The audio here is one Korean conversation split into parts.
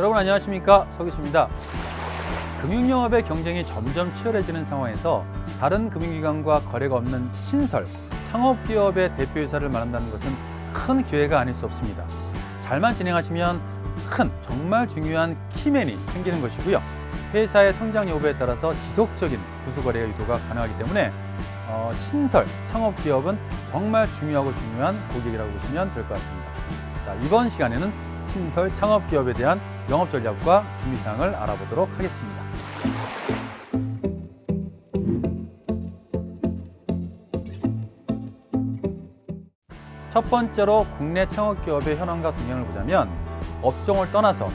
여러분 안녕하십니까, 서기수입니다. 금융영업의 경쟁이 점점 치열해지는 상황에서 다른 금융기관과 거래가 없는 신설, 창업기업의 대표이사를 마련한다는 것은 큰 기회가 아닐 수 없습니다. 잘만 진행하시면 정말 중요한 키맨이 생기는 것이고요. 회사의 성장 여부에 따라서 지속적인 부수거래의 유도가 가능하기 때문에 신설, 창업기업은 정말 중요한 고객이라고 보시면 될 것 같습니다. 자, 이번 시간에는 신설, 창업기업에 대한 영업 전략과 준비사항을 알아보도록 하겠습니다. 첫 번째로 국내 창업기업의 현황과 동향을 보자면 업종을 떠나서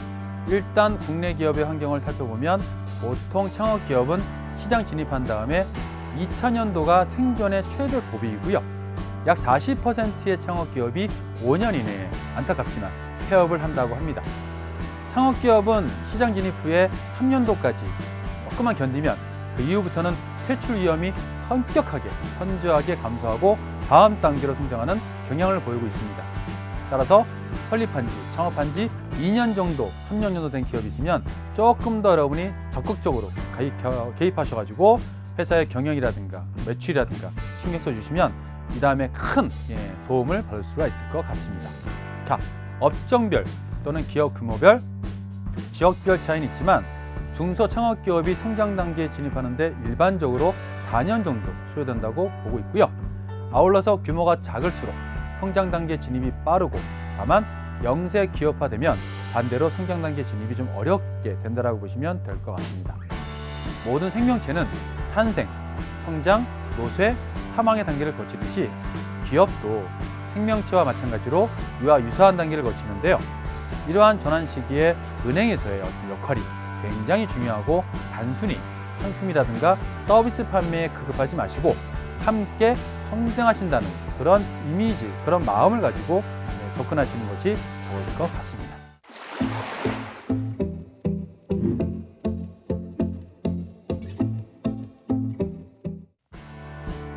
일단 국내 기업의 환경을 살펴보면 보통 창업기업은 시장 진입한 다음에 2000년도가 생존의 최대 고비이고요. 약 40%의 창업기업이 5년 이내에 안타깝지만 폐업을 한다고 합니다. 창업기업은 시장 진입 후에 3년도까지 조금만 견디면 그 이후부터는 퇴출 위험이 현저하게 감소하고 다음 단계로 성장하는 경향을 보이고 있습니다. 따라서 설립한 지, 창업한 지 2년 정도, 3년 정도 된 기업이 있으면 조금 더 여러분이 적극적으로 개입하셔가지고 회사의 경영이라든가 매출이라든가 신경 써주시면 이 다음에 큰 도움을 받을 수가 있을 것 같습니다. 자, 업종별 또는 기업 규모별, 지역별 차이는 있지만 중소창업기업이 성장 단계에 진입하는데 일반적으로 4년 정도 소요된다고 보고 있고요. 아울러서 규모가 작을수록 성장 단계 진입이 빠르고 다만 영세 기업화되면 반대로 성장 단계 진입이 좀 어렵게 된다고 보시면 될 것 같습니다. 모든 생명체는 탄생, 성장, 노쇠, 사망의 단계를 거치듯이 기업도 생명체와 마찬가지로 이와 유사한 단계를 거치는데요. 이러한 전환 시기에 은행에서의 어떤 역할이 굉장히 중요하고 단순히 상품이라든가 서비스 판매에 급급하지 마시고 함께 성장하신다는 그런 이미지, 그런 마음을 가지고 접근하시는 것이 좋을 것 같습니다.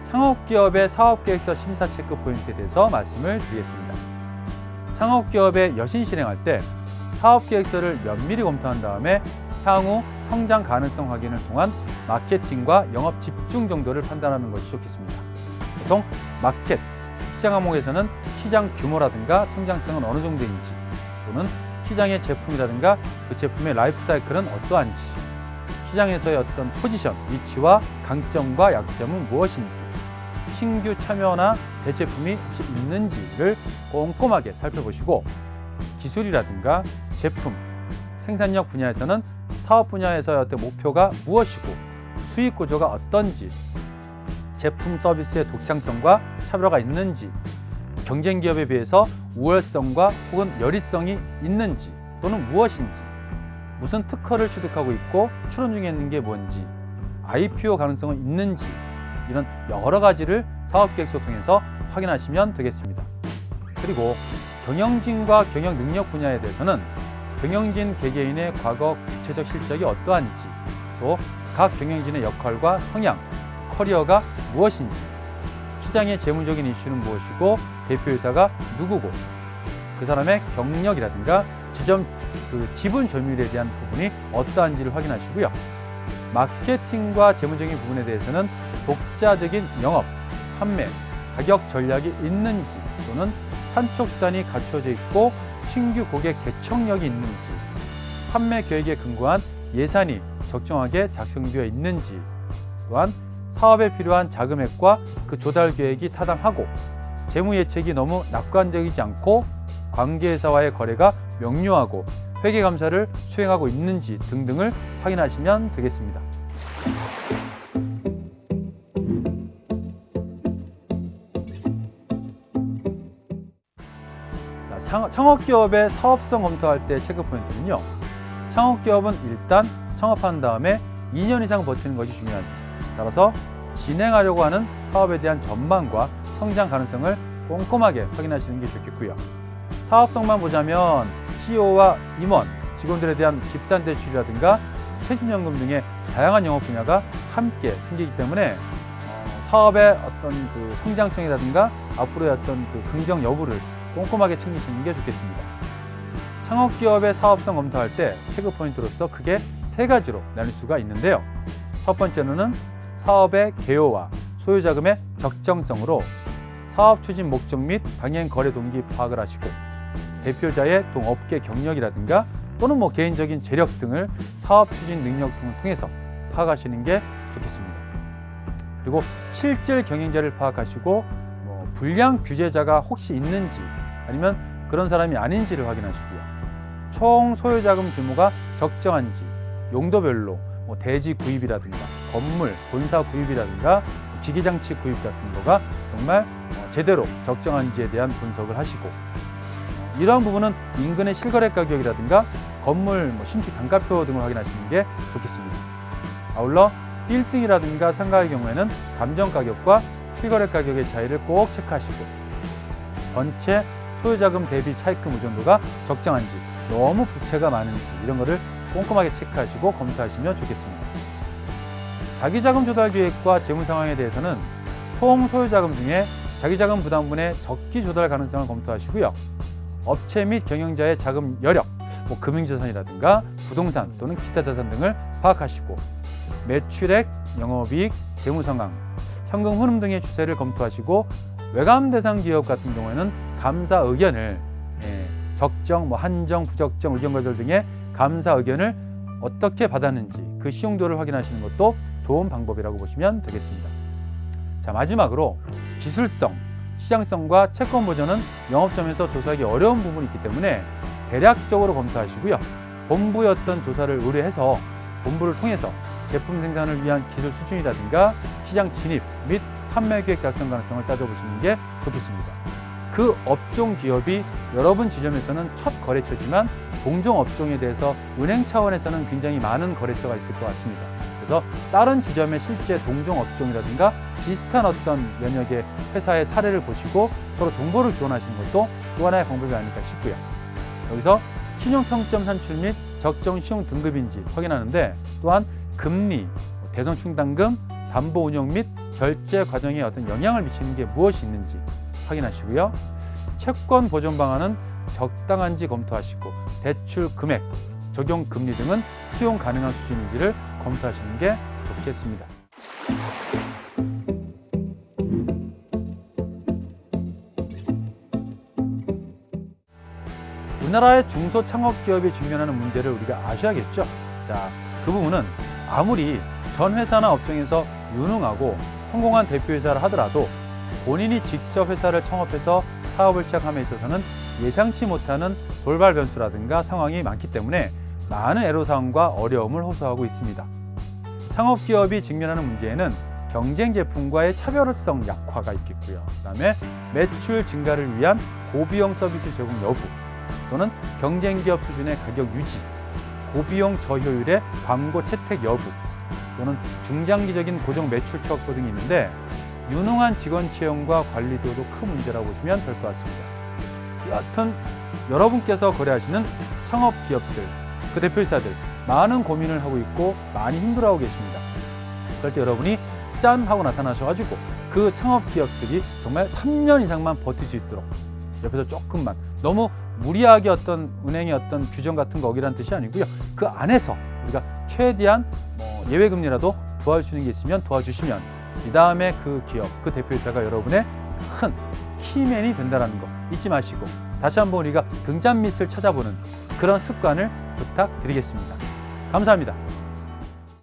창업기업의 사업계획서 심사 체크 포인트에 대해서 말씀을 드리겠습니다. 창업기업의 여신 실행할 때 사업계획서를 면밀히 검토한 다음에 향후 성장 가능성 확인을 통한 마케팅과 영업 집중 정도를 판단하는 것이 좋겠습니다. 보통 마켓, 시장 항목에서는 시장 규모라든가 성장성은 어느 정도인지, 또는 시장의 제품이라든가 그 제품의 라이프 사이클은 어떠한지, 시장에서의 어떤 포지션, 위치와 강점과 약점은 무엇인지, 신규 참여나 대제품이 혹시 있는지를 꼼꼼하게 살펴보시고, 기술이라든가 제품, 생산력 분야에서는 사업 분야에서의 어떤 목표가 무엇이고 수익 구조가 어떤지, 제품 서비스의 독창성과 차별화가 있는지, 경쟁 기업에 비해서 우월성과 혹은 열의성이 있는지 또는 무엇인지, 무슨 특허를 취득하고 있고 추론 중에 있는 게 뭔지, IPO 가능성은 있는지, 이런 여러 가지를 사업계획서 통해서 확인하시면 되겠습니다. 그리고 경영진과 경영 능력 분야에 대해서는 경영진 개개인의 과거 구체적 실적이 어떠한지, 또 각 경영진의 역할과 성향, 커리어가 무엇인지, 시장의 재무적인 이슈는 무엇이고 대표이사가 누구고 그 사람의 경력이라든가 지분 점유율에 대한 부분이 어떠한지를 확인하시고요. 마케팅과 재무적인 부분에 대해서는 독자적인 영업, 판매, 가격 전략이 있는지, 또는 한촉 수단이 갖춰져 있고 신규 고객 개척력이 있는지, 판매 계획에 근거한 예산이 적정하게 작성되어 있는지, 또한 사업에 필요한 자금액과 그 조달 계획이 타당하고 재무 예측이 너무 낙관적이지 않고 관계회사와의 거래가 명료하고 회계 감사를 수행하고 있는지 등등을 확인하시면 되겠습니다. 창업기업의 사업성 검토할 때 체크 포인트는요. 창업기업은 일단 창업한 다음에 2년 이상 버티는 것이 중요합니다. 따라서 진행하려고 하는 사업에 대한 전망과 성장 가능성을 꼼꼼하게 확인하시는 게 좋겠고요. 사업성만 보자면 CEO와 임원, 직원들에 대한 집단 대출이라든가 퇴직연금 등의 다양한 영업 분야가 함께 생기기 때문에 사업의 어떤 그 성장성이라든가 앞으로의 어떤 그 긍정 여부를 꼼꼼하게 챙기시는 게 좋겠습니다. 창업기업의 사업성 검토할 때 체크 포인트로서 크게 세 가지로 나눌 수가 있는데요. 첫 번째로는 사업의 개요와 소유자금의 적정성으로 사업 추진 목적 및 방향 거래 동기 파악을 하시고, 대표자의 동업계 경력이라든가 또는 개인적인 재력 등을 사업 추진 능력 등을 통해서 파악하시는 게 좋겠습니다. 그리고 실질 경영자를 파악하시고 불량 규제자가 혹시 있는지 아니면 그런 사람이 아닌지를 확인하시고요. 총 소유자금 규모가 적정한지, 용도별로 대지 구입이라든가 건물, 본사 구입이라든가 기기장치 구입 같은 거가 정말 제대로 적정한지에 대한 분석을 하시고, 이러한 부분은 인근의 실거래 가격이라든가 건물 신축 단가표 등을 확인하시는 게 좋겠습니다. 아울러 빌딩이라든가 상가의 경우에는 감정 가격과 실거래 가격의 차이를 꼭 체크하시고, 전체 소유자금 대비 차입금 의존도가 적정한지, 너무 부채가 많은지 이런 거를 꼼꼼하게 체크하시고 검토하시면 좋겠습니다. 자기자금 조달 계획과 재무 상황에 대해서는 총 소유자금 중에 자기자금 부담분의 적기 조달 가능성을 검토하시고요. 업체 및 경영자의 자금 여력, 금융자산이라든가 부동산 또는 기타 자산 등을 파악하시고, 매출액, 영업이익, 재무 상황, 현금 흐름 등의 추세를 검토하시고, 외감 대상 기업 같은 경우에는 감사 의견을 적정, 한정, 부적정 의견 거절 등의 감사 의견을 어떻게 받았는지 그 시용도를 확인하시는 것도 좋은 방법이라고 보시면 되겠습니다. 자, 마지막으로 기술성, 시장성과 채권 보전은 영업점에서 조사하기 어려운 부분이 있기 때문에 대략적으로 검토하시고요. 본부의 어떤 조사를 의뢰해서 본부를 통해서 제품 생산을 위한 기술 수준이라든가 시장 진입 및 판매 계획 달성 가능성을 따져보시는 게 좋겠습니다. 그 업종 기업이 여러분 지점에서는 첫 거래처지만 동종 업종에 대해서 은행 차원에서는 굉장히 많은 거래처가 있을 것 같습니다. 그래서 다른 지점의 실제 동종 업종이라든가 비슷한 어떤 면역의 회사의 사례를 보시고 서로 정보를 교환하시는 것도 또 하나의 방법이 아닐까 싶고요. 여기서 신용평점 산출 및 적정 신용 등급인지 확인하는데, 또한 금리, 대손 충당금, 담보 운영 및 결제 과정에 어떤 영향을 미치는 게 무엇이 있는지 확인하시고요. 채권 보전 방안은 적당한지 검토하시고, 대출 금액, 적용 금리 등은 수용 가능한 수준인지를 검토하시는 게 좋겠습니다. 우리나라의 중소창업기업이 직면하는 문제를 우리가 아셔야겠죠. 자, 그 부분은 아무리 전 회사나 업종에서 유능하고 성공한 대표이사를 하더라도 본인이 직접 회사를 창업해서 사업을 시작함에 있어서는 예상치 못하는 돌발 변수라든가 상황이 많기 때문에 많은 애로사항과 어려움을 호소하고 있습니다. 창업기업이 직면하는 문제에는 경쟁 제품과의 차별성 약화가 있겠고요. 그다음에 매출 증가를 위한 고비용 서비스 제공 여부, 또는 경쟁기업 수준의 가격 유지, 고비용 저효율의 광고 채택 여부, 또는 중장기적인 고정 매출 추락도 등이 있는데, 유능한 직원 채용과 관리도도 큰 문제라고 보시면 될 것 같습니다. 여하튼 여러분께서 거래하시는 창업기업들, 그 대표이사들 많은 고민을 하고 있고 많이 힘들어하고 계십니다. 그럴 때 여러분이 짠 하고 나타나셔가지고 그 창업기업들이 정말 3년 이상만 버틸 수 있도록 옆에서 조금만, 너무 무리하게 어떤 은행의 어떤 규정 같은 거 어기라는 뜻이 아니고요. 그 안에서 우리가 최대한 예외금리라도 도와줄 수 있는 게 있으면 도와주시면, 이 다음에 그 기업, 그 대표이사가 여러분의 큰 키맨이 된다는 거 잊지 마시고, 다시 한번 우리가 등잔 밑을 찾아보는 그런 습관을 부탁드리겠습니다. 감사합니다.